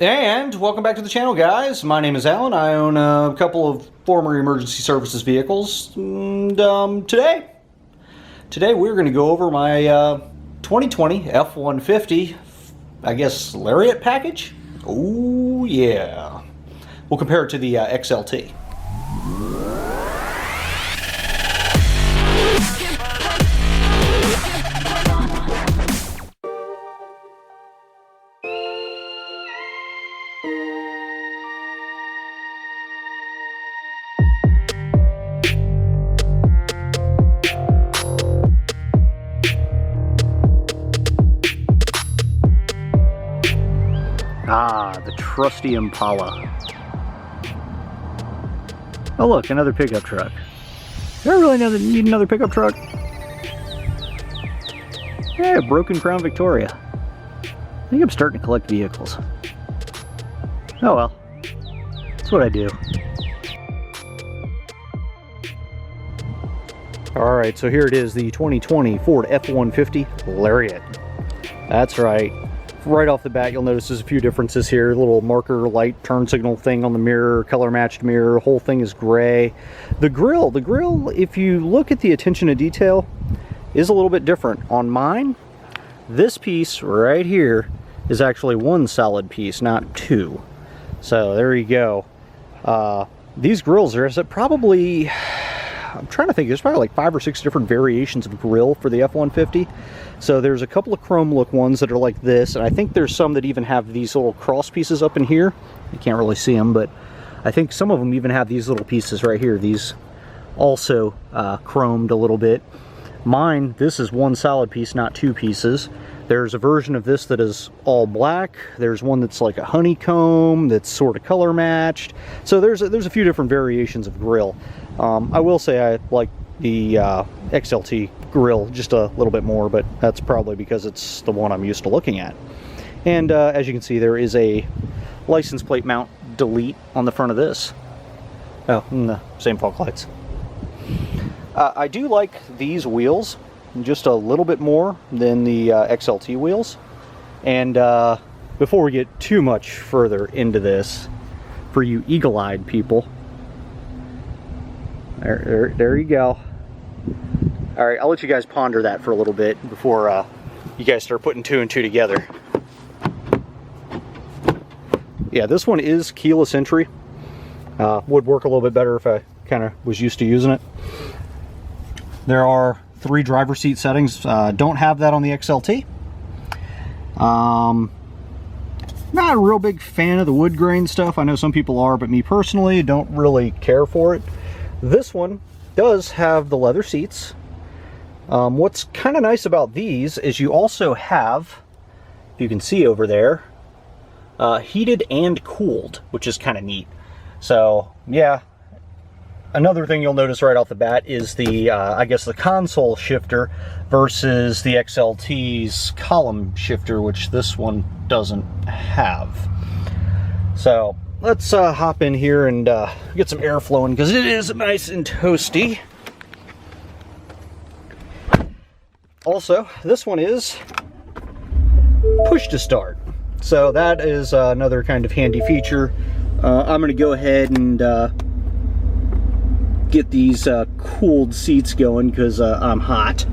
And welcome back to the channel, guys. My name is Alan. I own a couple of former emergency services vehicles. And today we're going to go over my 2020 F150, I guess, Lariat package. Oh yeah. We'll compare it to the XLT. Ah, the trusty Impala. Oh look, another pickup truck. Do I really need another pickup truck? Yeah, broken Crown Victoria. I think I'm starting to collect vehicles. Oh well, that's what I do. Alright, so here it is, the 2020 Ford F150 Lariat. That's right. Right off the bat, you'll notice there's a few differences here. A little marker light turn signal thing on the mirror, color matched mirror, whole thing is gray. The grill, if you look at the attention to detail, is a little bit different. On mine, this piece right here is actually one solid piece, not two. So there you go. These grills, there's probably, I'm trying to think, there's probably like 5 or 6 different variations of grill for the F-150. So there's a couple of chrome look ones that are like this, and I think there's some that even have these little cross pieces up in here. You can't really see them, but I think some of them even have these little pieces right here. These also chromed a little bit. Mine, this is one solid piece, not two pieces. There's a version of this that is all black. There's one that's like a honeycomb that's sort of color matched. So there's a few different variations of grill. I will say I like the XLT grill just a little bit more, but that's probably because it's the one I'm used to looking at. And as you can see, there is a license plate mount delete on the front of this. Oh, and the same fog lights. I do like these wheels just a little bit more than the XLT wheels. And before we get too much further into this, for you eagle-eyed people, there you go. All right, I'll let you guys ponder that for a little bit before you guys start putting 2 and 2 together. Yeah, this one is keyless entry. Would work a little bit better if I kind of was used to using it. There are 3 driver seat settings. Don't have that on the XLT. Not a real big fan of the wood grain stuff. I know some people are, but me personally don't really care for it. This one does have the leather seats. What's kind of nice about these is you also have, if you can see over there, heated and cooled, which is kind of neat. So yeah, another thing you'll notice right off the bat is the, I guess the console shifter versus the XLT's column shifter, which this one doesn't have. So let's hop in here and get some air flowing, because it is nice and toasty. Also, this one is push to start. So that is another kind of handy feature. I'm going to go ahead and get these cooled seats going because I'm hot.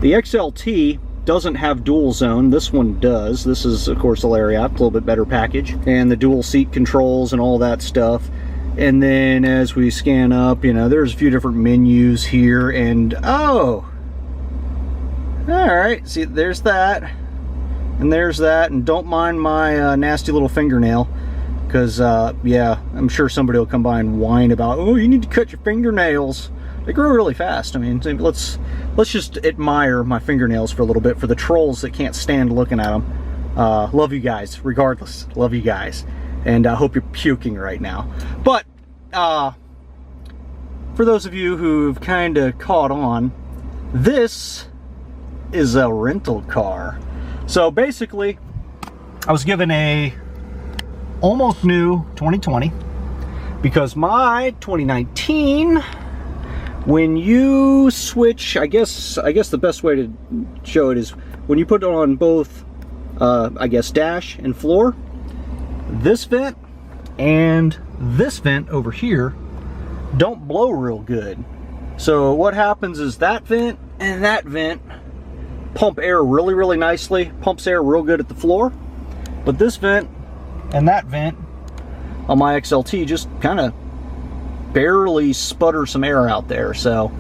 The XLT doesn't have dual zone. This one does. This is, of course, the Lariat, a little bit better package, and the dual seat controls and all that stuff. And then as we scan up, you know, there's a few different menus here, and oh, all right, see, there's that, and there's that, and don't mind my nasty little fingernail, because yeah, I'm sure somebody will come by and whine about, oh, you need to cut your fingernails. They grow really fast. I mean, let's just admire my fingernails for a little bit for the trolls that can't stand looking at them. Love you guys, regardless. Love you guys, and I hope you're puking right now. But for those of you who've kind of caught on, this is a rental car. So basically, I was given a almost new 2020 because my 2019, when you switch, I guess the best way to show it is when you put it on both I guess dash and floor, this vent and this vent over here don't blow real good. So what happens is that vent and that vent pump air really, really nicely, pumps air real good at the floor. But this vent and that vent on my XLT just kind of barely sputter some air out there. So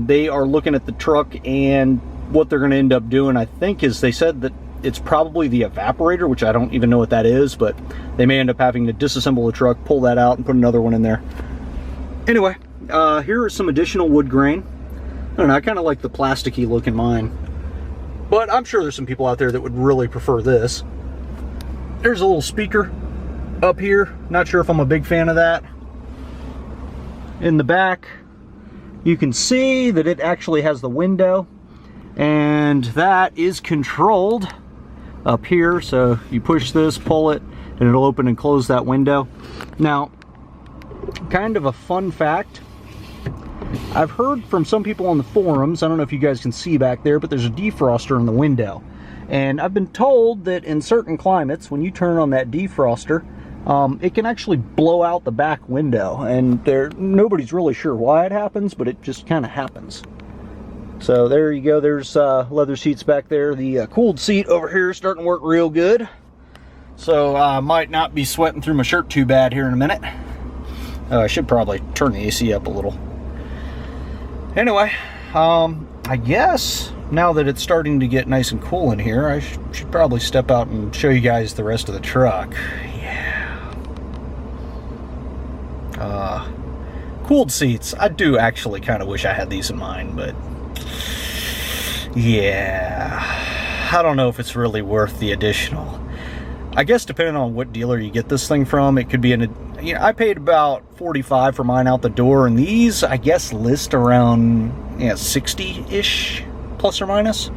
they are looking at the truck, and what they're going to end up doing, I think, is they said that it's probably the evaporator, which I don't even know what that is, but they may end up having to disassemble the truck, pull that out, and put another one in there. Anyway, here is some additional wood grain. I don't know, I kind of like the plasticky look in mine, but I'm sure there's some people out there that would really prefer this. There's a little speaker up here. Not sure if I'm a big fan of that. In the back, you can see that it actually has the window, and that is controlled up here. So you push this, pull it, and it'll open and close that window. Now, kind of a fun fact, I've heard from some people on the forums, I don't know if you guys can see back there, but there's a defroster in the window. And I've been told that in certain climates, when you turn on that defroster, it can actually blow out the back window, and nobody's really sure why it happens, but it just kind of happens. So there you go. There's leather seats back there. The cooled seat over here is starting to work real good, so I might not be sweating through my shirt too bad here in a minute. I should probably turn the AC up a little. Anyway, I guess now that it's starting to get nice and cool in here, I should probably step out and show you guys the rest of the truck. Cooled seats. I do actually kind of wish I had these in mind, but yeah, I don't know if it's really worth the additional. I guess depending on what dealer you get this thing from, it could be I paid about $45 for mine out the door, and these I guess list around 60-ish plus or minus.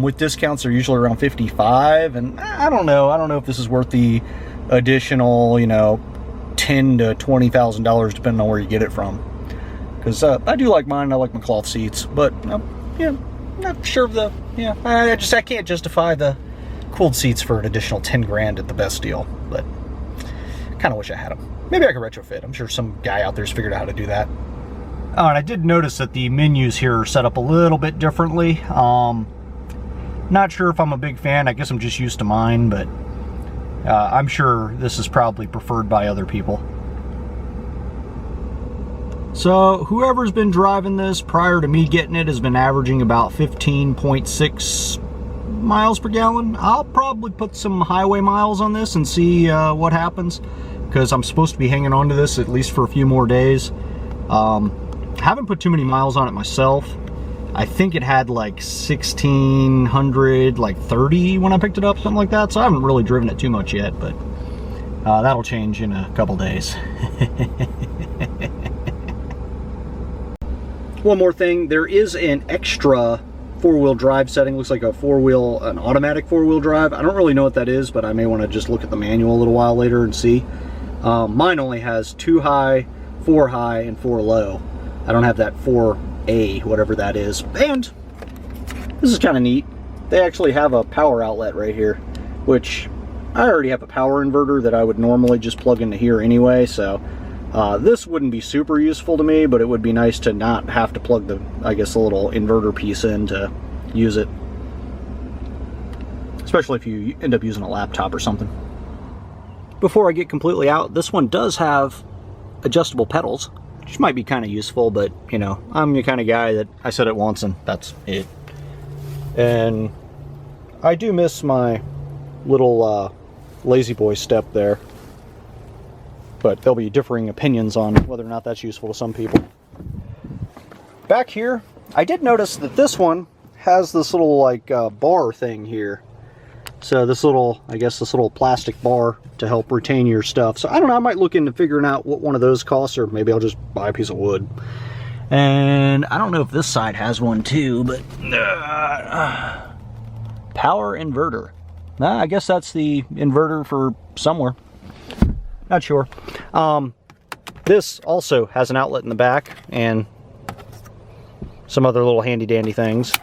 With discounts, they're usually around $55, and I don't know if this is worth the additional, $10,000 to $20,000 depending on where you get it from. Because I do like mine. I like my cloth seats, but not sure of I can't justify the cooled seats for an additional 10 grand at the best deal. But kind of wish I had them. Maybe I could retrofit. I'm sure some guy out there's figured out how to do that. Oh, and I did notice that the menus here are set up a little bit differently. Not sure if I'm a big fan. I guess I'm just used to mine, but I'm sure this is probably preferred by other people. So whoever's been driving this prior to me getting it has been averaging about 15.6 miles per gallon. I'll probably put some highway miles on this and see what happens, because I'm supposed to be hanging on to this at least for a few more days. Haven't put too many miles on it myself. I think it had like 1,630 when I picked it up, something like that. So I haven't really driven it too much yet, but that'll change in a couple days. One more thing, there is an extra four-wheel drive setting. Looks like an automatic four-wheel drive. I don't really know what that is, but I may want to just look at the manual a little while later and see. Mine only has 2 high, 4 high, and 4 low. I don't have that 4A, whatever that is. And this is kind of neat. They actually have a power outlet right here, which I already have a power inverter that I would normally just plug into here anyway, so this wouldn't be super useful to me, but it would be nice to not have to plug the little inverter piece in to use it, especially if you end up using a laptop or something. Before I get completely out, this one does have adjustable pedals, which might be kind of useful, but I'm the kind of guy that I said it once and that's it. And I do miss my little lazy boy step there, but there'll be differing opinions on whether or not that's useful to some people. Back here, I did notice that this one has this little bar thing here. So this little plastic bar to help retain your stuff. So I don't know, I might look into figuring out what one of those costs, or maybe I'll just buy a piece of wood. And I don't know if this side has one too, but power inverter. I guess that's the inverter for somewhere. Not sure. This also has an outlet in the back and some other little handy dandy things.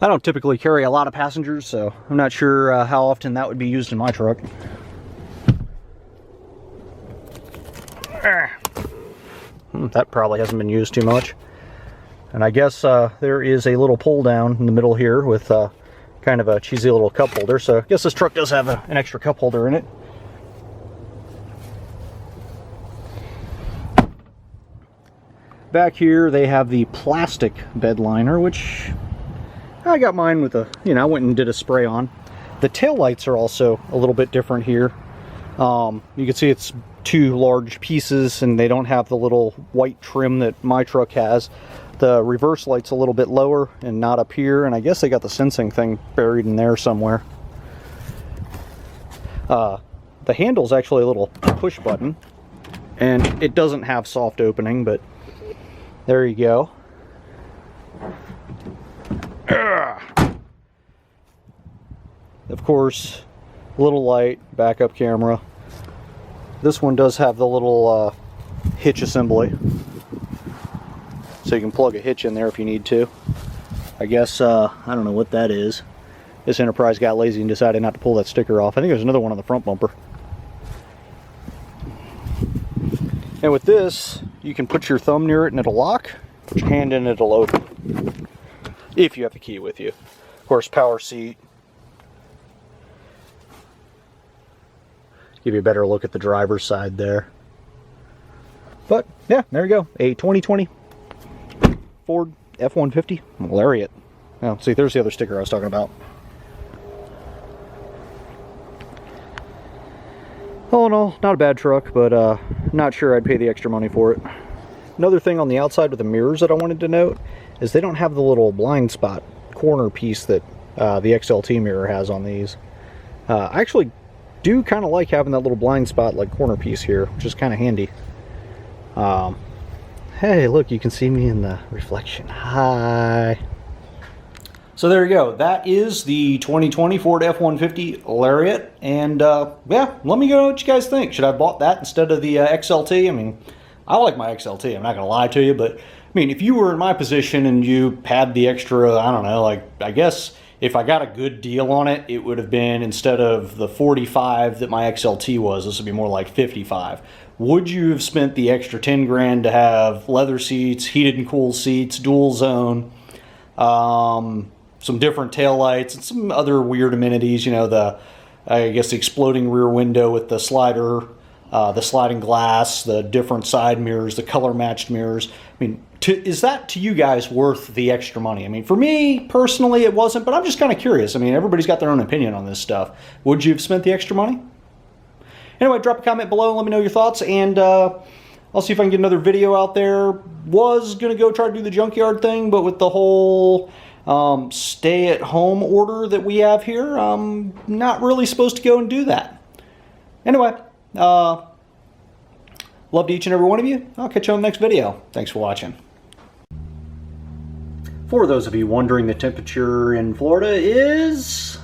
I don't typically carry a lot of passengers, so I'm not sure how often that would be used in my truck. That probably hasn't been used too much. And I guess there is a little pull down in the middle here with kind of a cheesy little cup holder. So I guess this truck does have an extra cup holder in it. Back here they have the plastic bed liner, which I got mine with a, I went and did a spray on. The tail lights are also a little bit different here. You can see it's two large pieces and they don't have the little white trim that my truck has. The reverse light's a little bit lower and not up here, and I guess they got the sensing thing buried in there somewhere. The handle's actually a little push button, and it doesn't have soft opening, but there you go. Of course, little light, backup camera. This one does have the little hitch assembly, so you can plug a hitch in there if you need to. I guess, I don't know what that is. This Enterprise got lazy and decided not to pull that sticker off. I think there's another one on the front bumper. And with this, you can put your thumb near it and it'll lock. Put your hand in it, it'll open. If you have the key with you. Of course, power seat. Give you a better look at the driver's side there. But, yeah, there you go. A 2020 Ford F150 Lariat. Oh, see, there's the other sticker I was talking about. All in all, not a bad truck, but not sure I'd pay the extra money for it. Another thing on the outside with the mirrors that I wanted to note is they don't have the little blind spot corner piece that the XLT mirror has on these. I actually do kind of like having that little blind spot like corner piece here, which is kind of handy. Hey, look, you can see me in the reflection. Hi. So there you go. That is the 2020 Ford F150 Lariat. And yeah, let me know what you guys think. Should I have bought that instead of the XLT? I mean, I like my XLT. I'm not going to lie to you. But, I mean, if you were in my position and you had the extra, I don't know, like, I guess if I got a good deal on it, it would have been, instead of the 45 that my XLT was, this would be more like 55. Would you have spent the extra 10 grand to have leather seats, heated and cooled seats, dual zone, some different taillights, and some other weird amenities, you know, I guess the exploding rear window with the slider, the sliding glass, the different side mirrors, the color matched mirrors? I mean, is that to you guys worth the extra money? I mean, for me personally it wasn't, but I'm just kind of curious. I mean, everybody's got their own opinion on this stuff. Would you have spent the extra money? Anyway, drop a comment below and let me know your thoughts, and I'll see if I can get another video out there. Was going to go try to do the junkyard thing, but with the whole stay-at-home order that we have here, I'm not really supposed to go and do that. Anyway, love to each and every one of you. I'll catch you on the next video. Thanks for watching. For those of you wondering, the temperature in Florida is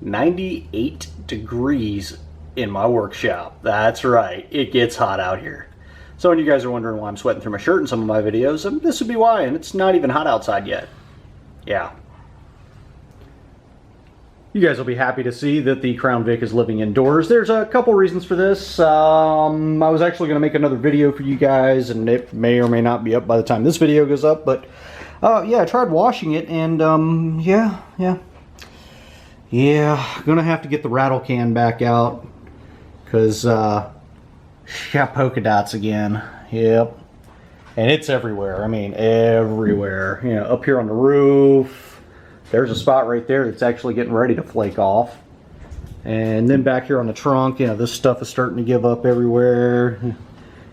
98 degrees in my workshop. That's right, it gets hot out here. So when you guys are wondering why I'm sweating through my shirt in some of my videos, this would be why, and it's not even hot outside yet. Yeah. You guys will be happy to see that the Crown Vic is living indoors. There's a couple reasons for this. I was actually going to make another video for you guys, and it may or may not be up by the time this video goes up, but yeah, I tried washing it, and yeah, gonna have to get the rattle can back out, because got polka dots again. Yep. And it's everywhere. I mean, everywhere. You know, up here on the roof, there's a spot right there that's actually getting ready to flake off. And then back here on the trunk, you know, this stuff is starting to give up everywhere.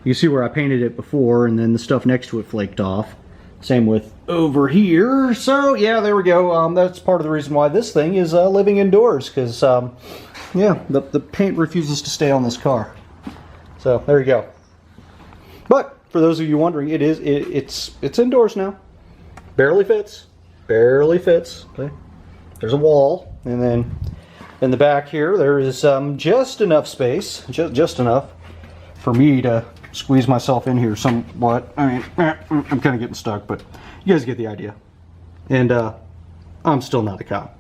You see where I painted it before, and then the stuff next to it flaked off. Same with over here. So yeah, there we go. That's part of the reason why this thing is living indoors, because yeah, the paint refuses to stay on this car. So there you go. But for those of you wondering, it's indoors now. Barely fits. Barely fits. Okay. There's a wall, and then in the back here there is just enough space, just enough for me to squeeze myself in here somewhat. I mean, I'm kind of getting stuck, but you guys get the idea. And I'm still not a cop.